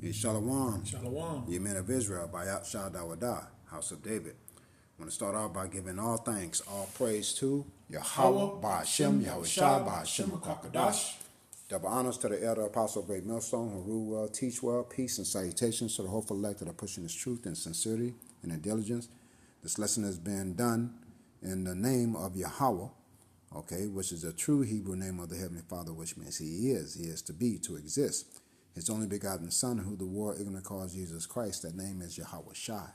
Hey, Shalom, Shalom. ye men of Israel, Bayat Shah Dawadah, house of David. I want to start off by giving all thanks, all praise to Yahweh, Ba'ashem, Yahweh Shah, Ba'ashem, Kakadash. Double honors to the elder apostle, great millstone, who rule well, teach well, peace and salutations to the hopeful elect that are pushing his truth and sincerity and in diligence. This lesson has been done in the name of Yahweh, okay, which is the true Hebrew name of the Heavenly Father, which means He is to be, to exist. His only begotten Son, who the world ignorant calls Jesus Christ, that name is Yahweh Shai.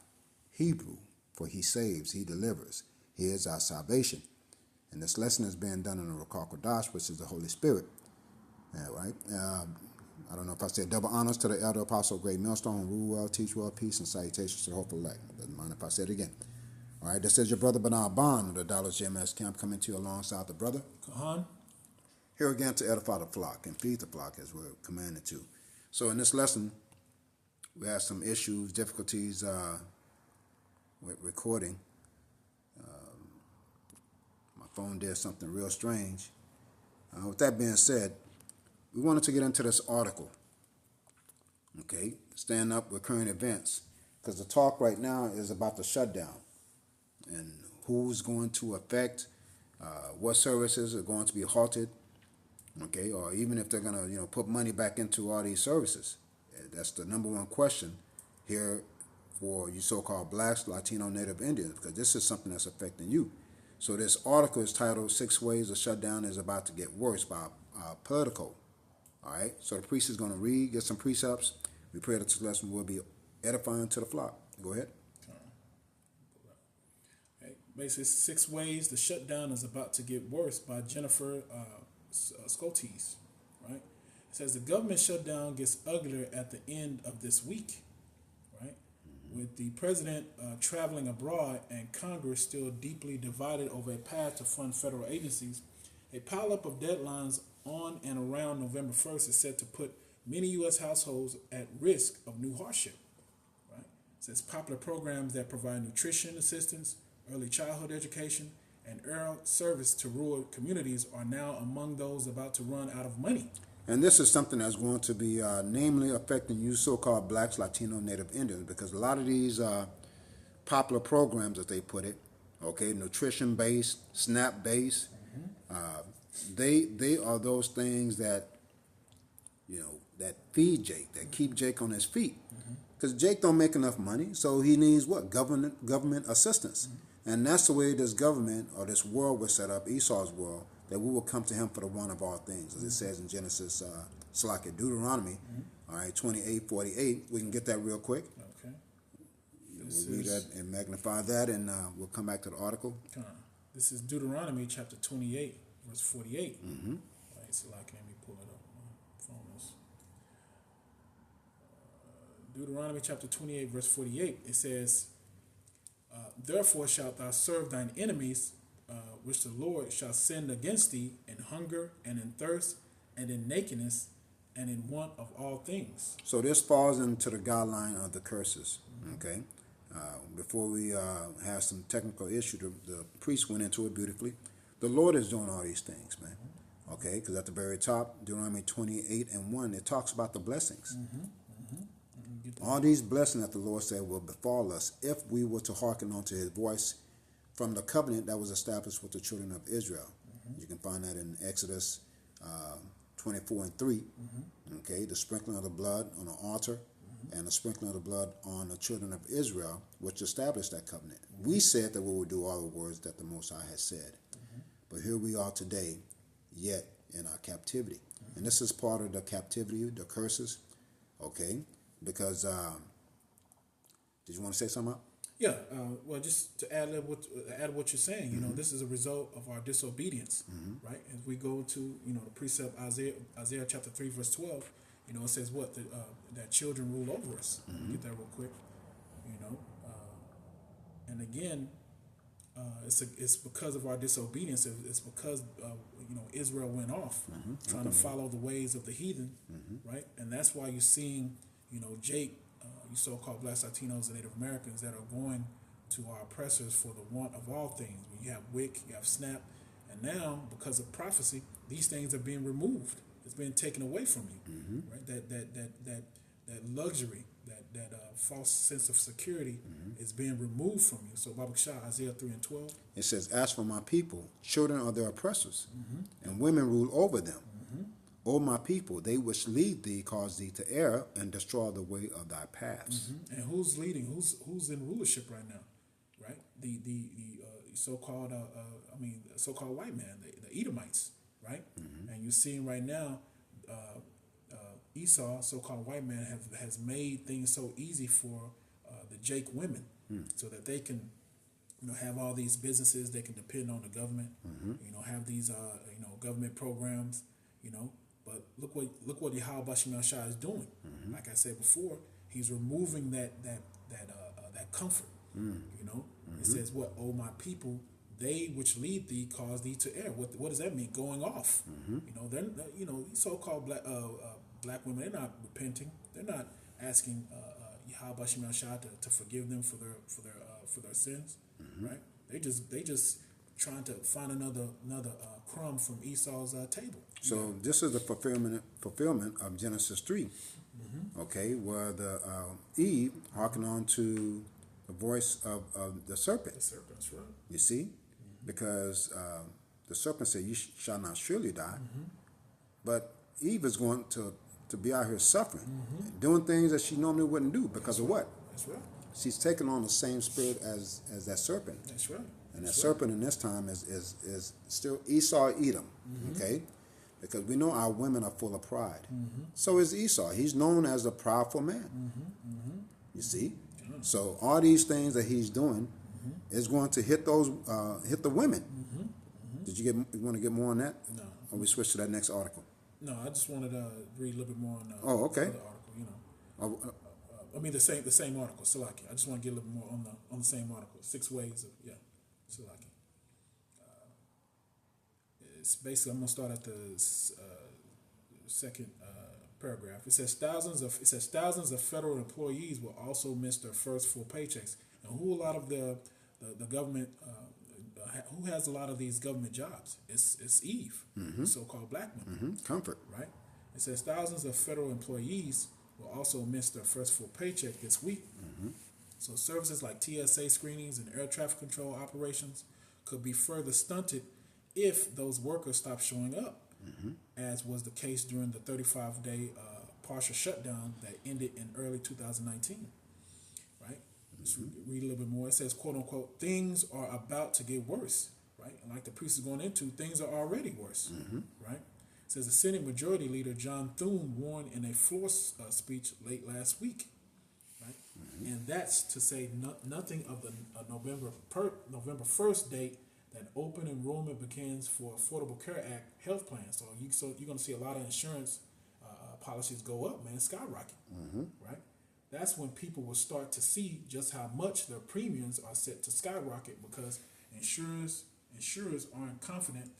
Hebrew, for He saves, He delivers. He is our salvation. And this lesson is being done in the Ruach HaKodesh, which is the Holy Spirit. Right? I don't know if I said double honors to the elder apostle, great millstone, rule well, teach well, peace and salutations to the hopeful elect. Doesn't mind if I say it again. All right, this is your brother Bernard Bond of the Dallas GMS camp coming to you alongside the brother Kahan. here again to edify the flock and feed the flock as we're commanded to. So in this lesson, we had some issues, difficulties with recording. My phone did something real strange. With that being said, we wanted to get into this article, okay? Stand up with current events, because the talk right now is about the shutdown and who's going to affect, what services are going to be halted, okay? Or even if they're going to, put money back into all these services. That's the number one question here for you so-called blacks, Latino, Native Indians, because this is something that's affecting you. So this article is titled 6 Ways the Shutdown is About to Get Worse by Politico. All right, so the priest is going to read, get some precepts. We pray that this lesson will be edifying to the flock. Go ahead. Okay. Basically, 6 ways the shutdown is about to get worse by Jennifer Scotes. Right. It says the government shutdown gets uglier at the end of this week. Right. With the president traveling abroad and Congress still deeply divided over a path to fund federal agencies, a pileup of deadlines on and around November 1st is set to put many U.S. households at risk of new hardship. Right? It says popular programs that provide nutrition assistance, early childhood education, and air service to rural communities are now among those about to run out of money. And this is something that's going to be namely affecting you so-called blacks, Latino, Native Indians, because a lot of these popular programs, as they put it, okay, nutrition-based, SNAP-based, they are those things that, that feed Jake, that keep Jake on his feet. Because Jake don't make enough money, so he needs what? Government assistance. And that's the way this government or this world was set up, Esau's world, that we will come to him for the one of all things. As it says in Genesis, Deuteronomy, all right, 28:48. We can get that real quick. Okay. We'll read that and magnify that, and we'll come back to the article. This is Deuteronomy chapter 28, verse 48. Right, so let me pull it up. My phone is. Deuteronomy chapter 28, verse 48. It says, therefore shalt thou serve thine enemies, which the Lord shall send against thee in hunger and in thirst and in nakedness and in want of all things. So this falls into the guideline of the curses, okay? Before we have some technical issue, the priest went into it beautifully. The Lord is doing all these things, man, okay? Because at the very top, Deuteronomy 28:1, it talks about the blessings. All these blessings that the Lord said will befall us if we were to hearken unto His voice from the covenant that was established with the children of Israel. You can find that in Exodus 24:3. Okay, the sprinkling of the blood on the altar and the sprinkling of the blood on the children of Israel, which established that covenant. We said that we would do all the words that the Most High has said. But here we are today, yet in our captivity. And this is part of the captivity, the curses, okay? Because, did you want to say something? Yeah, well, just to add what you're saying, this is a result of our disobedience, right? As we go to, the precept Isaiah chapter 3, verse 12, it says what? That children rule over us. Get that real quick, and again, it's because of our disobedience. It's because Israel went off trying to follow the ways of the heathen, right? And that's why you're seeing, Jake, you so-called blacks, Latinos, and Native Americans that are going to our oppressors for the want of all things. You have WIC, you have SNAP, and now because of prophecy, these things are being removed. It's being taken away from you, right? That luxury, that false sense of security is being removed from you. So Baba Shah, Isaiah 3:12. It says, "As for my people, children are their oppressors, and women rule over them. O my people, they which lead thee cause thee to err and destroy the way of thy paths." And who's leading? Who's in rulership right now? Right? The so-called so-called white man, the Edomites, right? And you're seeing right now, Esau, so-called white man, has made things so easy for the Jake women, so that they can, have all these businesses. They can depend on the government. Have these government programs. But look what Yahweh Bashim Shah is doing. Like I said before, he's removing that comfort. It says, "What, oh my people, they which lead thee cause thee to err." What does that mean? Going off. They're these so-called black women. They're not repenting. They're not asking Yahweh Bashim Shah to forgive them for their sins. Right? They just trying to find another crumb from Esau's table. So this is the fulfillment of Genesis 3, okay, where the Eve hearkened on to the voice of the serpent. The serpent's right. You see, because the serpent said, "You shall not surely die," but Eve is going to be out here suffering, doing things that she normally wouldn't do because of what? That's right. She's taking on the same spirit as that serpent. That's right. And that serpent in this time is still Esau, Edom, okay? Because we know our women are full of pride. So is Esau. He's known as a prideful man. You see? So all these things that he's doing is going to hit the women. Did you want to get more on that? No. Or we switch to that next article? No, I just wanted to read a little bit more on Oh, okay. the article. The same article, Salaki. I just want to get a little bit more on the same article. 6 ways of Salaki. It's basically, I'm gonna start at the second paragraph. It says thousands of federal employees will also miss their first full paychecks. And who a lot of the government who has a lot of these government jobs? It's Eve, the so-called black woman. Comfort. Right? It says thousands of federal employees will also miss their first full paycheck this week. So services like TSA screenings and air traffic control operations could be further stunted if those workers stop showing up, as was the case during the 35-day partial shutdown that ended in early 2019. Right? Let's read a little bit more. It says, quote unquote, "Things are about to get worse." Right? And like the priest is going into, things are already worse. Right? It says the Senate Majority Leader John Thune warned in a floor speech late last week. Right? And that's to say nothing of the November 1st date that open enrollment begins for Affordable Care Act health plans. So you're going to see a lot of insurance policies go up, man, skyrocket. Right? That's when people will start to see just how much their premiums are set to skyrocket, because insurers aren't confident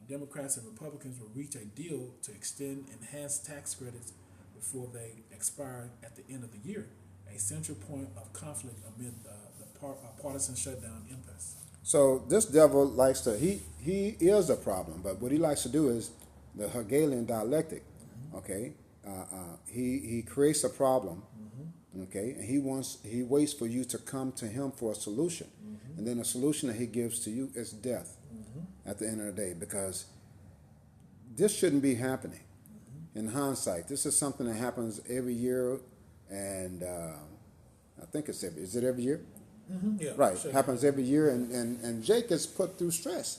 Democrats and Republicans will reach a deal to extend enhanced tax credits before they expire at the end of the year, a central point of conflict amid the partisan shutdown impasse. So this devil likes to, he is a problem, but what he likes to do is the Hegelian dialectic, okay? He creates a problem, okay? And he waits for you to come to him for a solution. And then the solution that he gives to you is death at the end of the day, because this shouldn't be happening. In hindsight, this is something that happens every year, and I think is it every year? Yeah, Right, sure. happens every year, and Jake is put through stress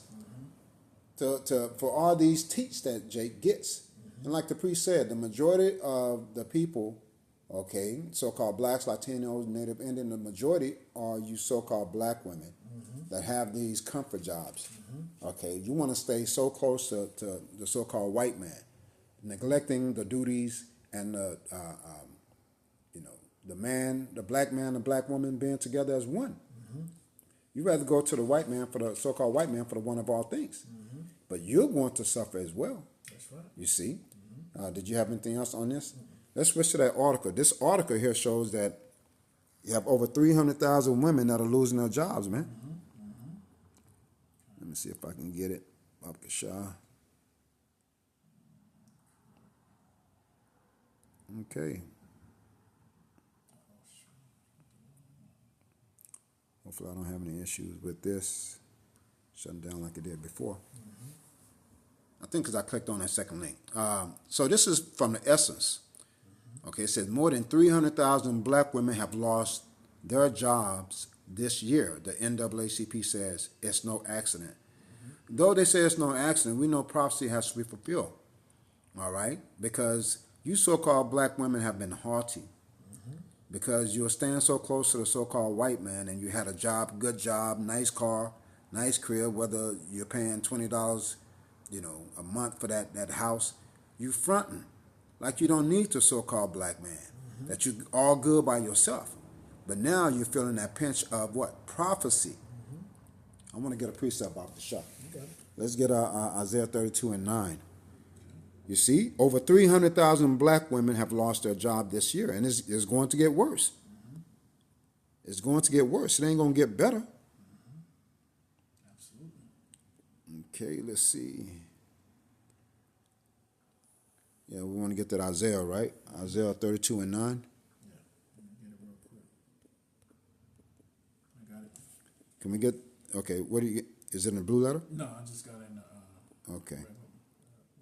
for all these teach that Jake gets. And like the priest said, the majority of the people, okay, so-called blacks, Latinos, Native Indian, the majority are you so-called black women that have these comfort jobs. Okay, you want to stay so close to the so-called white man, neglecting the duties and the black man, the black woman being together as one. You'd rather go to the white man, for the so-called white man, for the one of all things. But you're going to suffer as well. That's right. You see? Did you have anything else on this? Let's switch to that article. This article here shows that you have over 300,000 women that are losing their jobs, man. Let me see if I can get it. Baba Shah. Okay. Hopefully I don't have any issues with this shutting down like it did before. I think because I clicked on that second link. So this is from the Essence. Okay, it says more than 300,000 black women have lost their jobs this year. The NAACP says it's no accident. Though they say it's no accident, we know prophecy has to be fulfilled. All right? Because you so-called black women have been haughty. Because you're staying so close to the so-called white man and you had a job, good job, nice car, nice crib, whether you're paying $20, a month for that house, you fronting like you don't need the so-called black man, that you all good by yourself. But now you're feeling that pinch of what? Prophecy. I want to get a precept off the shop. Okay. Let's get Isaiah 32:9. You see, over 300,000 black women have lost their job this year, and it's going to get worse. It's going to get worse. It ain't going to get better. Absolutely. Okay, let's see. Yeah, we want to get that Isaiah, right? Isaiah 32:9. Yeah. Let me get it real quick. I got it. Can we get, okay, what do you get? Is it in the blue letter? No, I just got it in the Okay,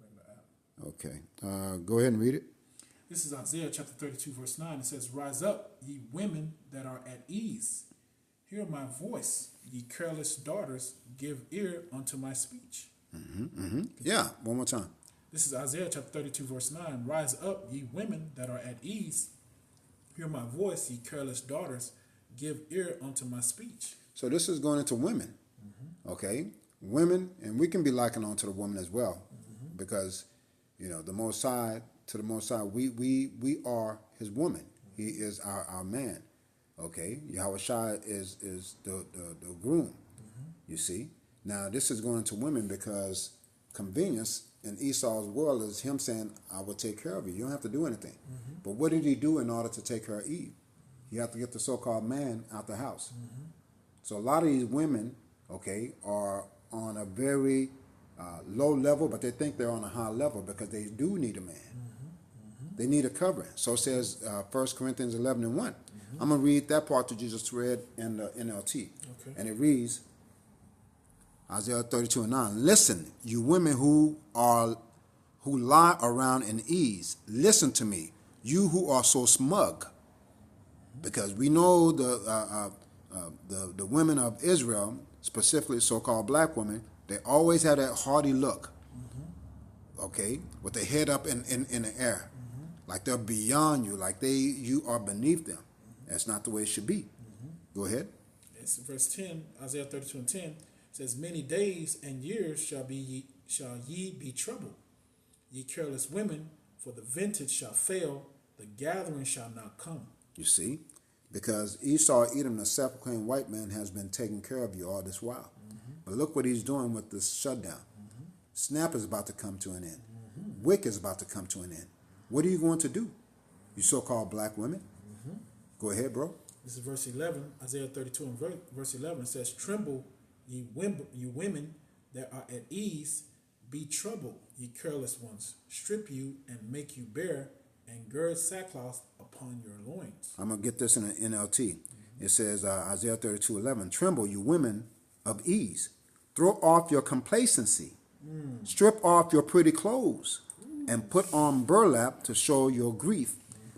regular app. okay. Go ahead and read it. This is Isaiah chapter 32, verse 9. It says, "Rise up, ye women that are at ease. Hear my voice, ye careless daughters, give ear unto my speech." Yeah, one more time. This is Isaiah chapter 32, verse 9. "Rise up, ye women that are at ease. Hear my voice, ye careless daughters, give ear unto my speech." So this is going into women, okay? Women, and we can be likened on to the woman as well, because, the Most High, to the Most High, we are His woman. He is our man, okay? Yahweh Shai is the groom, you see? Now, this is going into women because convenience in Esau's world is him saying, I will take care of you. You don't have to do anything. But what did he do in order to take care of Eve? He had to get the so-called man out the house. So a lot of these women, okay, are on a very low level, but they think they're on a high level because they do need a man. They need a covering. So says 1 Corinthians 11:1. I'm going to read that part that Jesus read in the NLT. Okay. And it reads, Isaiah 32:9. Listen, you women who lie around in ease. Listen to me, you who are so smug. Because we know the women of Israel, specifically so-called black women, they always had that haughty look, okay, with their head up in the air, like they're beyond you, like you are beneath them. That's not the way it should be. Go ahead. It's verse 10, Isaiah 32:10 says, "Many days and years shall ye be troubled, ye careless women, for the vintage shall fail, the gathering shall not come." You see, because Esau, Edom, the self-proclaimed white man, has been taking care of you all this while. But look what he's doing with this shutdown. Snap is about to come to an end. WIC is about to come to an end. What are you going to do, you so-called black women? Go ahead, bro. This is verse 11, Isaiah 32 and verse 11 says, "Tremble, ye women that are at ease, be troubled, ye careless ones. Strip you and make you bare, and gird sackcloth upon your loins." I'm going to get this in an NLT. It says, Isaiah 32:11, "Tremble, you women of ease. Throw off your complacency. Strip off your pretty clothes and put on burlap to show your grief."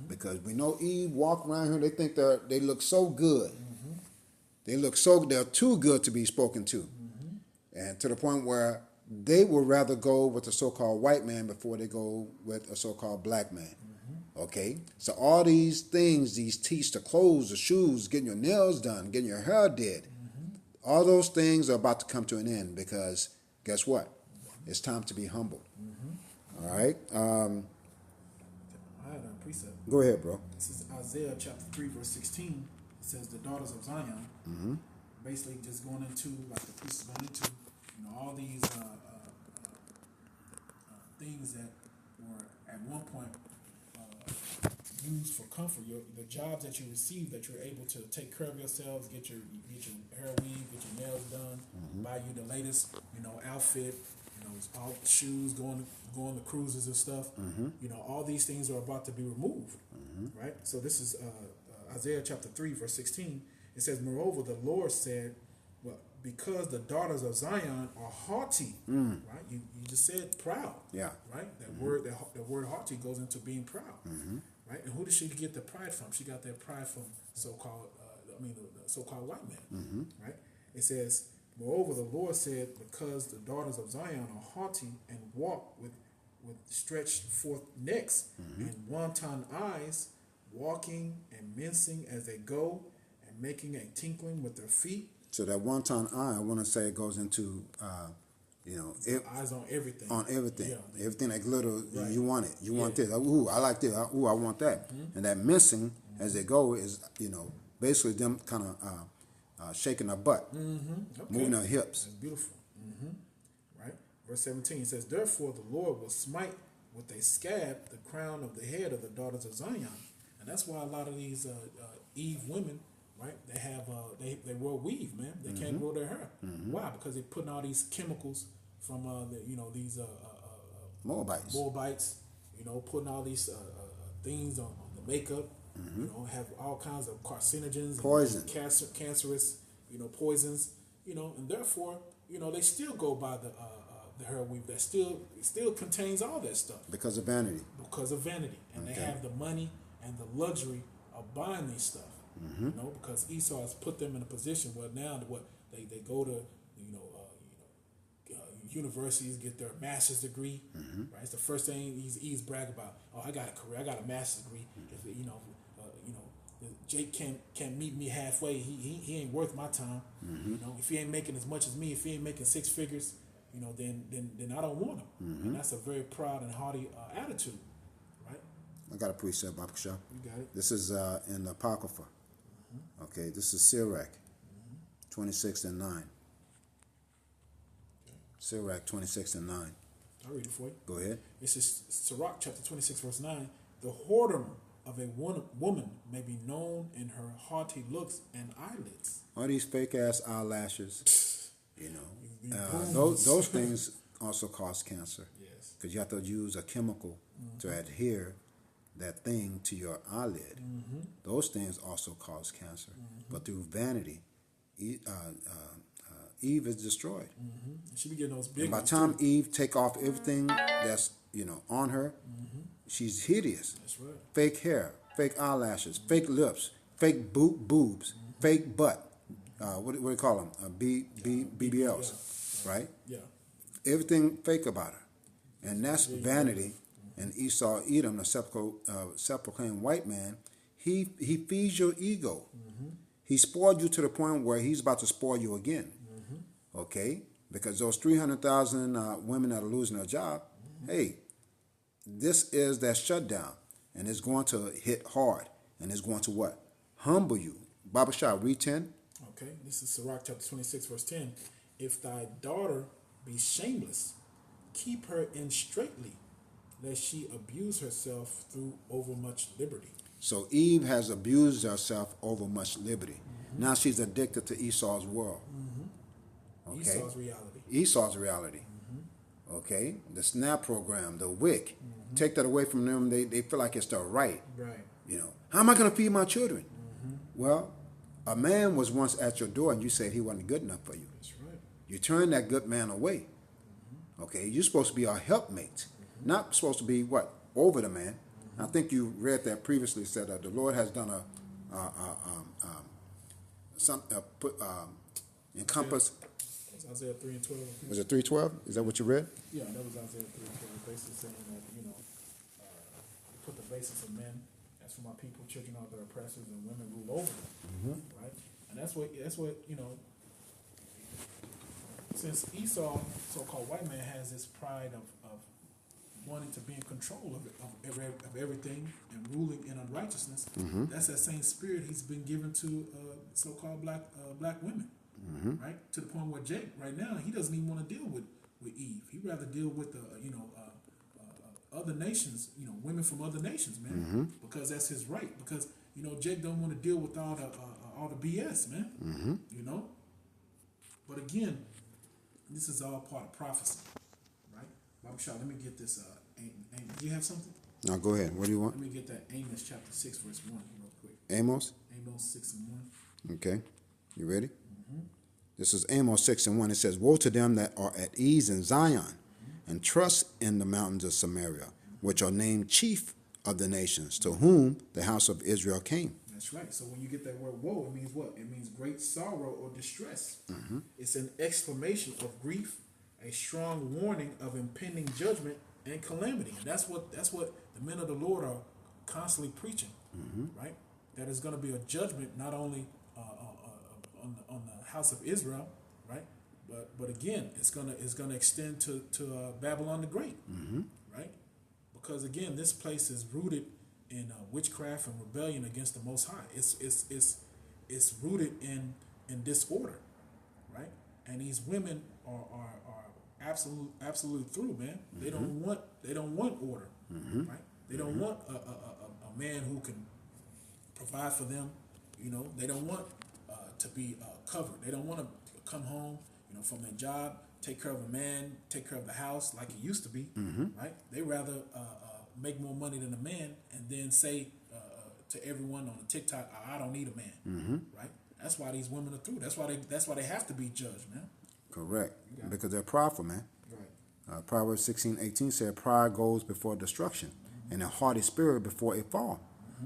Because we know Eve walk around here, they think they look so good. They're too good to be spoken to. And to the point where they would rather go with a so-called white man before they go with a so-called black man. Okay? So all these things, these teeth, the clothes, the shoes, getting your nails done, getting your hair did, all those things are about to come to an end because guess what? It's time to be humbled. All right? I had a precept. Go ahead, bro. This is Isaiah chapter 3, verse 16. It says, "The daughters of Zion," basically just going into, like the priest is going into, all these things that were at one point used for comfort. The jobs that you receive, that you're able to take care of yourselves, get your hair weaved, get your nails done, buy you the latest, outfit, all shoes, going to cruises and stuff. All these things are about to be removed, right? So this is Isaiah chapter 3, verse 16. It says, moreover, the Lord said, well, because the daughters of Zion are haughty, right? You just said proud. Yeah. Right? That word haughty goes into being proud. Right? And who did she get the pride from? She got that pride from so-called, the so-called white man. Right? It says, moreover, the Lord said, because the daughters of Zion are haughty and walk with stretched forth necks and wanton eyes, walking and mincing as they go, and making a tinkling with their feet. So that wanton eye, I want to say it goes into, Eyes on everything. on everything. Yeah. Everything that glitter, Right. you want it. You want this. Ooh, I like this. Ooh, I want that. And that mincing as they go is, basically them kind of shaking their butt, Okay. moving their hips. That's beautiful. Right? Verse 17 says, therefore the Lord will smite with a scab the crown of the head of the daughters of Zion. And that's why a lot of these Eve women, right, they have they wear weave, man. They can't grow their hair. Why? Because they're putting all these chemicals from these Moabites, putting all these things on the makeup, have all kinds of carcinogens, Poison. and cancerous, poisons, and therefore, they still go by the hair weave that still contains all that stuff Because of vanity. and they Okay. have the money and the luxury of buying these stuff, because Esau has put them in a position where now they go to universities, get their master's degree, right? It's the first thing he's brag about. Oh, I got a career, I got a master's degree. If Jake can't meet me halfway, he ain't worth my time. If he ain't making as much as me, if he ain't making six figures, then I don't want him. And that's a very proud and haughty attitude, right? I got a precept, Baba Shah. You got it. This is in the Apocrypha. Okay, this is Sirach 26 and 9. Sirach 26 and 9. I'll read it for you. Go ahead. This is Sirach chapter 26, verse 9. The whoredom of a woman may be known in her haughty looks and eyelids. All these fake ass eyelashes, Booms. those things also cause cancer. Yes. Because you have to use a chemical to adhere that thing to your eyelid. Those things also cause cancer. But through vanity, Eve is destroyed. She be getting those big And by the ones, time too. Eve take off everything that's on her, she's hideous. That's right. Fake hair, fake eyelashes, fake lips, fake boobs, fake butt. What do you call them? BBLs, right? Yeah. Everything fake about her, and that's vanity. And Esau, Edom, the self-proclaimed white man, he feeds your ego. He spoiled you to the point where he's about to spoil you again. Okay, because those 300,000 women that are losing their job, hey, this is that shutdown, and it's going to hit hard, and it's going to what? Humble you. Baba Shah, read 10. Okay. This is Sirach chapter 26, verse 10. If thy daughter be shameless, keep her in straitly, lest she abuse herself through overmuch liberty. So Eve has abused herself over much liberty. Now she's addicted to Esau's world. Okay. Esau's reality. Esau's reality. Okay. The SNAP program, the WIC. Take that away from them. They feel like it's their right. Right. How am I going to feed my children? Well, a man was once at your door and you said he wasn't good enough for you. That's right. You turned that good man away. Okay. You're supposed to be a helpmate, not supposed to be what? Over the man. I think you read that previously. Said the Lord has done encompass. That's Isaiah 3 and 12. Was it 3:12? Is that what you read? Yeah, that was Isaiah 3 and 12, basically saying that, put the basis of men, as for my people, children are their oppressors, and women rule over them. Right? And that's what, since Esau, so-called white man, has this pride of wanting to be in control of everything and ruling in unrighteousness, that's that same spirit he's been given to so-called black women, right? To the point where Jake, right now, he doesn't even want to deal with Eve. He'd rather deal with other nations, women from other nations, man, because that's his right. Because Jake don't want to deal with all the BS, man. But again, this is all part of prophecy, right? Baba Shah, let me get this. Do you have something? No, go ahead. What do you want? Let me get that Amos chapter 6, verse 1 real quick. Amos? Amos 6 and 1. Okay, you ready? This is Amos 6:1. It says, "Woe to them that are at ease in Zion, and trust in the mountains of Samaria, which are named chief of the nations, to whom the house of Israel came." That's right. So when you get that word woe, it means what? It means great sorrow or distress. It's an exclamation of grief, a strong warning of impending judgment and calamity. And that's what the men of the Lord are constantly preaching, right? That is going to be a judgment not only on the house of Israel, right? But again, it's gonna extend to Babylon the Great, right? Because again, this place is rooted in witchcraft and rebellion against the Most High. It's rooted in disorder, right? And these women are absolute through, man. They don't want order, right? They don't want a man who can provide for them. You know, they don't want to be covered. They don't want to come home, from their job, take care of a man, take care of the house like it used to be, right? They rather make more money than a man and then say to everyone on the TikTok, "I don't need a man," right? That's why these women are through. That's why they have to be judged, man. Correct. Because they're prideful, man. Right. Proverbs 16:18 said, "Pride goes before destruction, and a haughty spirit before a fall."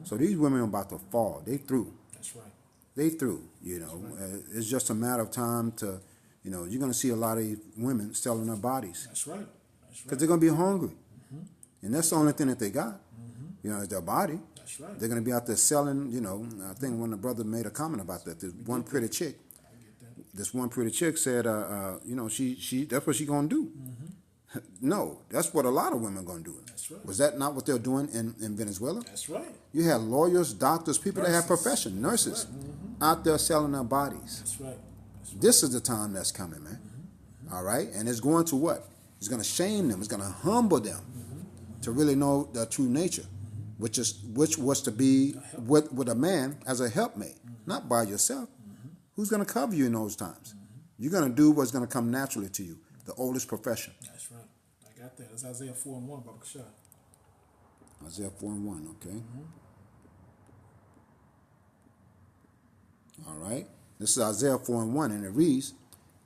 So these women are about to fall. They through. That's right. They through. It's just a matter of time to, you're going to see a lot of these women selling their bodies That's right. because they're going to be hungry, and that's the only thing that they got. Is their body. That's right. They're going to be out there selling. I think one of the brothers made a comment about that. This one pretty chick. This one pretty chick said, she that's what she gonna do. No, that's what a lot of women gonna do. That's right. Was that not what they're doing in Venezuela? That's right. You had lawyers, doctors, people that have Nurses. profession, nurses, out there selling their bodies. That's right. This is the time that's coming, man. All right, and it's going to what? It's going to shame them. It's going to humble them to really know their true nature, which was to be with a man as a helpmate, not by yourself. Who's going to cover you in those times? You're going to do what's going to come naturally to you, the oldest profession. That's right. I got that. It's Isaiah 4:1, Baba Kashah. Isaiah 4:1, okay. All right. This is Isaiah 4:1, and it reads,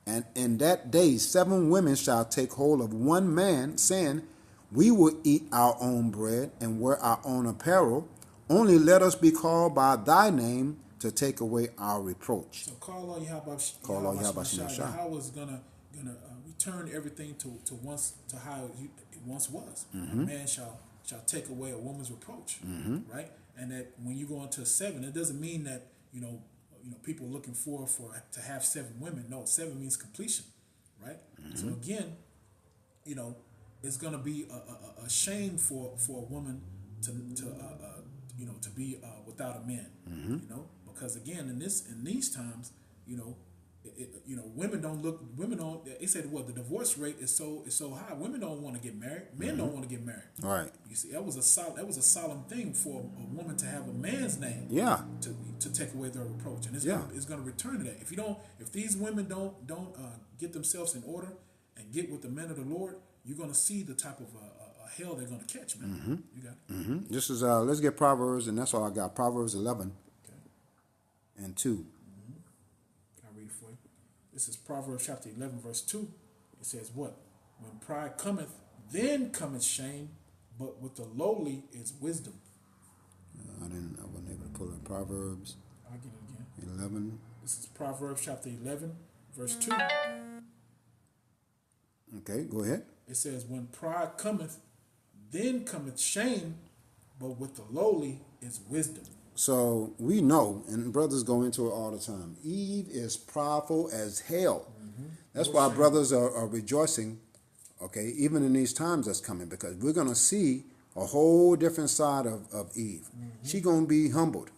"And in that day 7 women shall take hold of one man, saying, We will eat our own bread and wear our own apparel. Only let us be called by thy name to take away our reproach." So call on Yahweh Shai. Yahweh is gonna return everything to how it once was. A man shall take away a woman's reproach, right? And that when you go into 7, it doesn't mean that people looking to have 7 women. No, 7 means completion, right? So again, it's gonna be a shame for a woman to be without a man, because again in these times, women don't. They said the divorce rate is so high. Women don't want to get married. Men don't want to get married. All right. You see, that was a solemn thing for a woman to have a man's name. Yeah. To take away their reproach, and it's going to return to that. If these women don't get themselves in order and get with the men of the Lord, you're going to see the type of hell they're going to catch, man. You got it. This is let's get Proverbs, and that's all I got. Proverbs 11 and 2. I'll read it for you. This is Proverbs chapter 11, verse 2. It says, "What? When pride cometh, then cometh shame, but with the lowly is wisdom." I wasn't able to pull up Proverbs I'll get it again. 11. This is Proverbs chapter 11, verse 2. Okay, go ahead. It says, "When pride cometh, then cometh shame, but with the lowly is wisdom." So we know, and brothers go into it all the time, Eve is prideful as hell. That's why brothers are rejoicing, okay, even in these times that's coming, because we're going to see a whole different side of Eve. She's going to be humbled.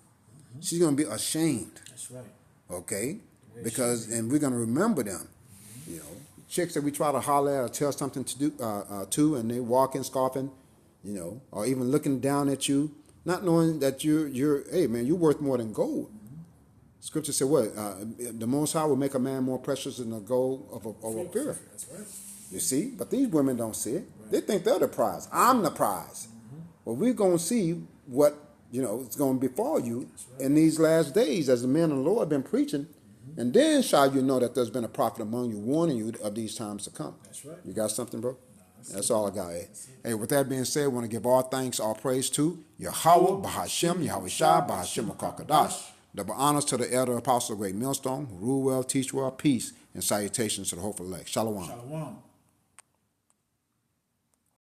She's going to be ashamed. That's right. Okay? And we're going to remember them. Chicks that we try to holler at or tell something to, and they walking, scoffing, or even looking down at you, not knowing that you're hey man, you're worth more than gold. Scripture said what? The Most High will make a man more precious than the gold of a pearl. That's right. You see? But these women don't see it. Right. They think they're the prize. I'm the prize. Well, we're going to see what You know, it's going to befall you in these last days as the men of the Lord have been preaching. And then shall you know that there's been a prophet among you warning you of these times to come. That's right. You got something, bro? That's all I got. Hey, with that being said, I want to give all thanks, all praise to Yahweh, Bahashem, Yahweh Shai, Bahashem, Kakadash. Double honors to the elder apostle of Great Millstone, who rule well, teach well, peace, and salutations to the hopeful elect. Shalom. Shalom.